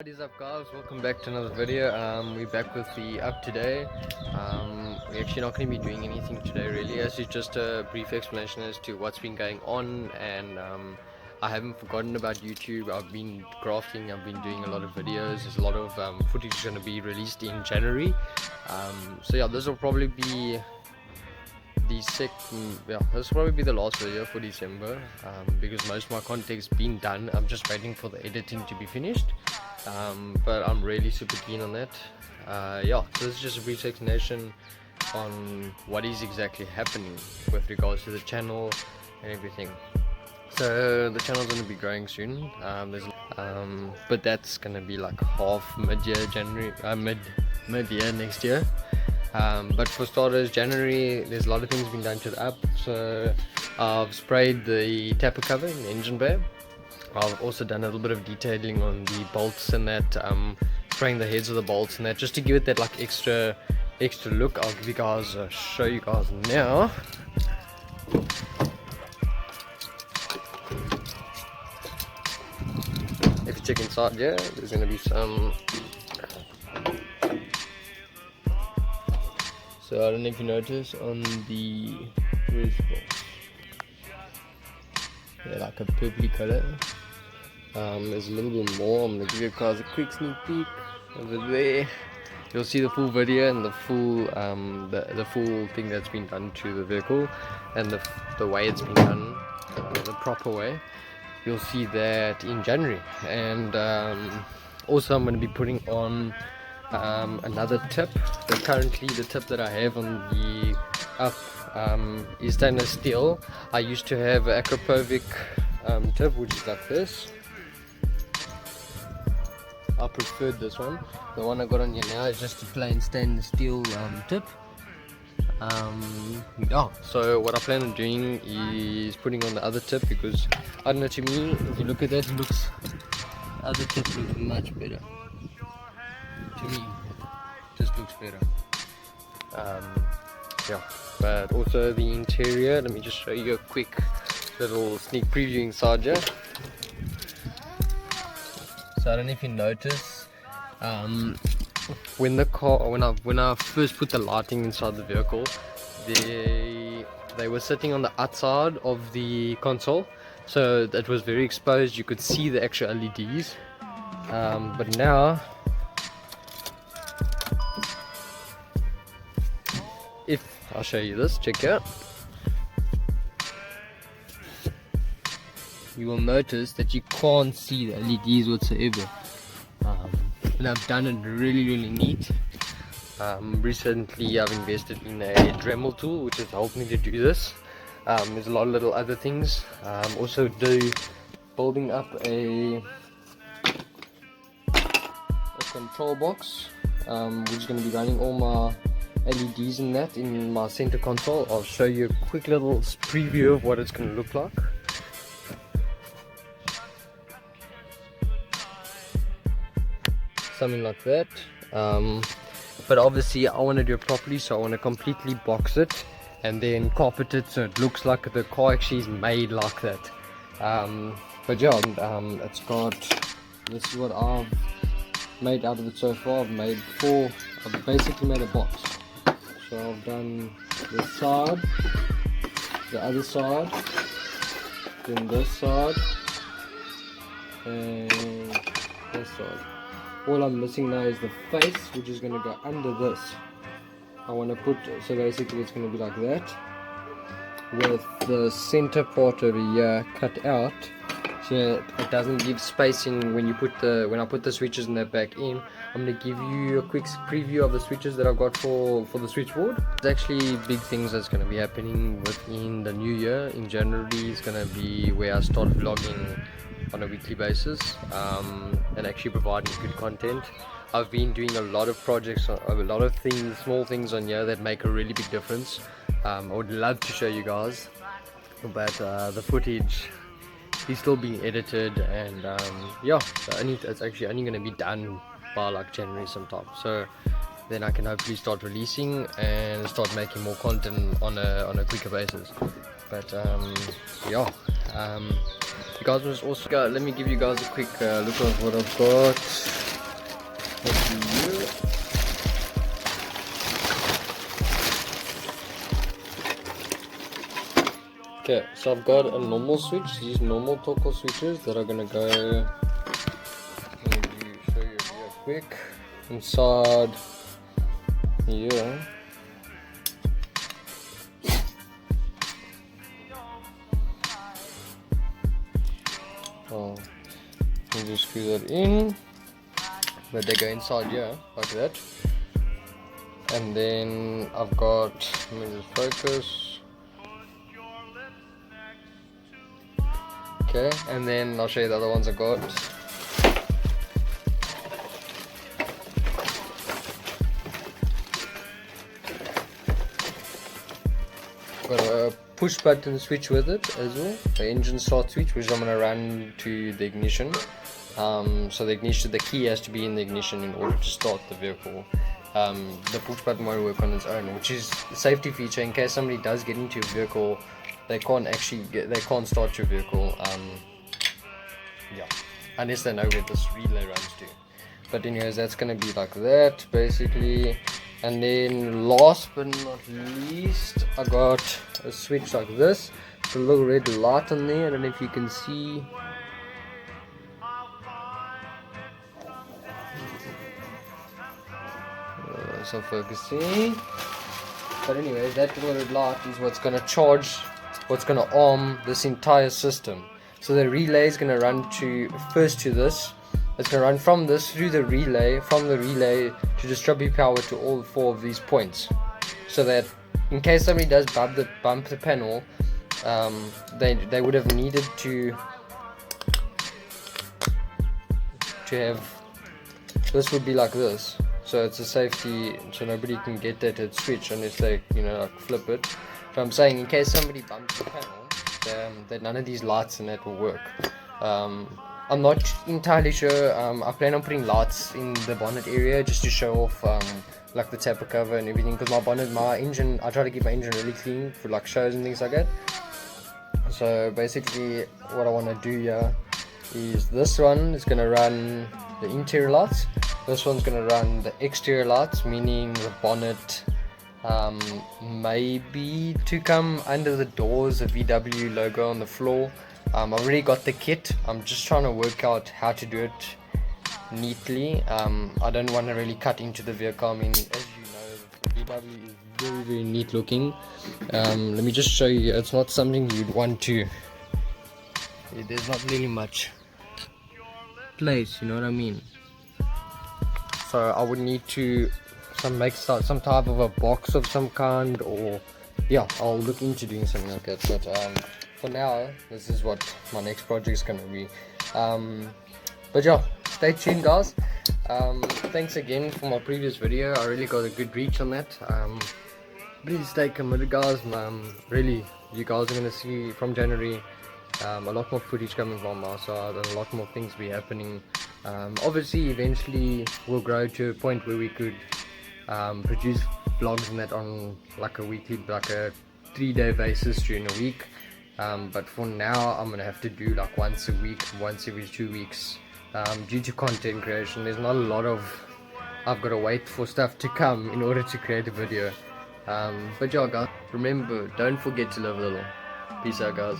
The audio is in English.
What is up, guys? Welcome back to another video. We're back with the up today. We're actually not going to be doing anything today really, as it's just a brief explanation as to what's been going on. And I haven't forgotten about YouTube. I've been grafting, I've been doing a lot of videos. There's a lot of footage going to be released in January. So yeah, this will probably be this will probably be the last video for December, because most of my content's been done. I'm just waiting for the editing to be finished, but I'm really super keen on that. Yeah, so this is just a brief explanation on what is exactly happening with regards to the channel and everything. So the channel's going to be growing soon, but that's going to be like half mid-year January, mid-year next year. But for starters, January, there's a lot of things being done to the app. So I've sprayed the tapper cover in the engine bay. I've also done a little bit of detailing on the bolts and that, spraying the heads of the bolts and that, just to give it that like extra look. I'll give you guys, show you guys now. If you check inside here, there's going to be some. So I don't know if you notice on the, they're like a purpley color. There's a little bit more. I'm gonna give you guys a quick sneak peek over there. You'll see the full video and the full the full thing that's been done to the vehicle and the way it's been done, the proper way. You'll see that in January. And also I'm going to be putting on another tip. Currently the tip that I have on the up is stainless steel. I used to have an Akrapovic tip, which is like this. I preferred this one. The one I got on here now is just a plain stainless steel tip. Yeah, so what I plan on doing is putting on the other tip, because I don't know, to me, if you look at that, it looks, the other tip looks much better. To me, it just looks better. Yeah, but also the interior, let me just show you a quick little sneak preview inside here. So I don't know if you notice, when I first put the lighting inside the vehicle, they were sitting on the outside of the console, so that was very exposed. You could see the actual LEDs, but now, if I'll show you this, check out, you will notice that you can't see the LEDs whatsoever. And I've done it really neat. Recently I've invested in a Dremel tool, which has helped me to do this. There's a lot of little other things. Also building up a control box, which is going to be running all my LEDs in that in my center console. I'll show you a quick little preview of what it's going to look like. Something like that. But obviously I want to do it properly, so I want to completely box it and then carpet it so it looks like the car actually is made like that. But yeah, it's got, this is what I've made out of it so far. I've basically made a box. So I've done this side, the other side, then this side, and this side. All I'm missing now is the face, which is going to go under this. I want to put, so basically it's going to be like that, with the center part over here cut out, so it doesn't give spacing when I put the switches in that back in. I'm going to give you a quick preview of the switches that I've got for the switchboard. There's actually big things that's going to be happening within the new year. In January is going to be where I start vlogging on a weekly basis, and actually providing good content. I've been doing a lot of projects, a lot of things, small things on here that make a really big difference. I would love to show you guys, but the footage is still being edited, and yeah, it's actually only going to be done by like January sometime. So then I can hopefully start releasing and start making more content on a quicker basis. But yeah, You guys must also go. Let me give you guys a quick look of what I've got. Okay, so I've got a normal switch, these normal toggle switches that are gonna go. Let me show you real quick. Inside here. Oh, you just screw that in, but they go inside here like that. And then I've got, let me just focus. Okay, and then I'll show you the other ones I got. Got a push button switch with it as well, the engine start switch, which I'm going to run to the ignition. So the key has to be in the ignition in order to start the vehicle. The push button won't work on its own, which is a safety feature in case somebody does get into your vehicle. They can't start your vehicle, yeah, unless they know where this relay runs to. But anyways, that's gonna be like that basically. And then last but not least, I got a switch like this, a little red light on there. I don't know if you can see. So focusing. But anyways, that little red light is what's gonna charge, what's going to arm this entire system. So the relay is going to run first to this. It's going to run from this through the relay, from the relay to distribute power to all 4 of these points. So that in case somebody does bump the panel, they would have needed to have, this would be like this. So it's a safety, so nobody can get that switch unless they, like flip it. So I'm saying in case somebody bumps the panel, that none of these lights and that will work. I'm not entirely sure. I plan on putting lights in the bonnet area just to show off like the tapper cover and everything, because my engine, I try to keep my engine really clean for like shows and things like that. So basically what I want to do here is this one is going to run the interior lights, this one's going to run the exterior lights, meaning the bonnet, maybe to come under the doors, a VW logo on the floor. I've already got the kit. I'm just trying to work out how to do it neatly. I don't want to really cut into the vehicle. I mean, as you know, the VW is very, very neat looking. Let me just show you. It's not something you'd want to. There's not really much place, you know what I mean? So I would need to make some type of a box of some kind, or yeah, I'll look into doing something like that. But for now, this is what my next project is going to be. But yeah, stay tuned, guys. Thanks again for my previous video. I really got a good reach on that. Please stay committed, guys. Really, you guys are going to see from January a lot more footage coming from my side, and a lot more things be happening. Obviously eventually we'll grow to a point where we could produce vlogs and that on like a weekly, like a 3-day basis during a week. But for now I'm gonna have to do like once a week, once every 2 weeks, due to content creation. There's not a lot of, I've got to wait for stuff to come in order to create a video. But yeah, guys, remember, don't forget to live little. Peace out, guys.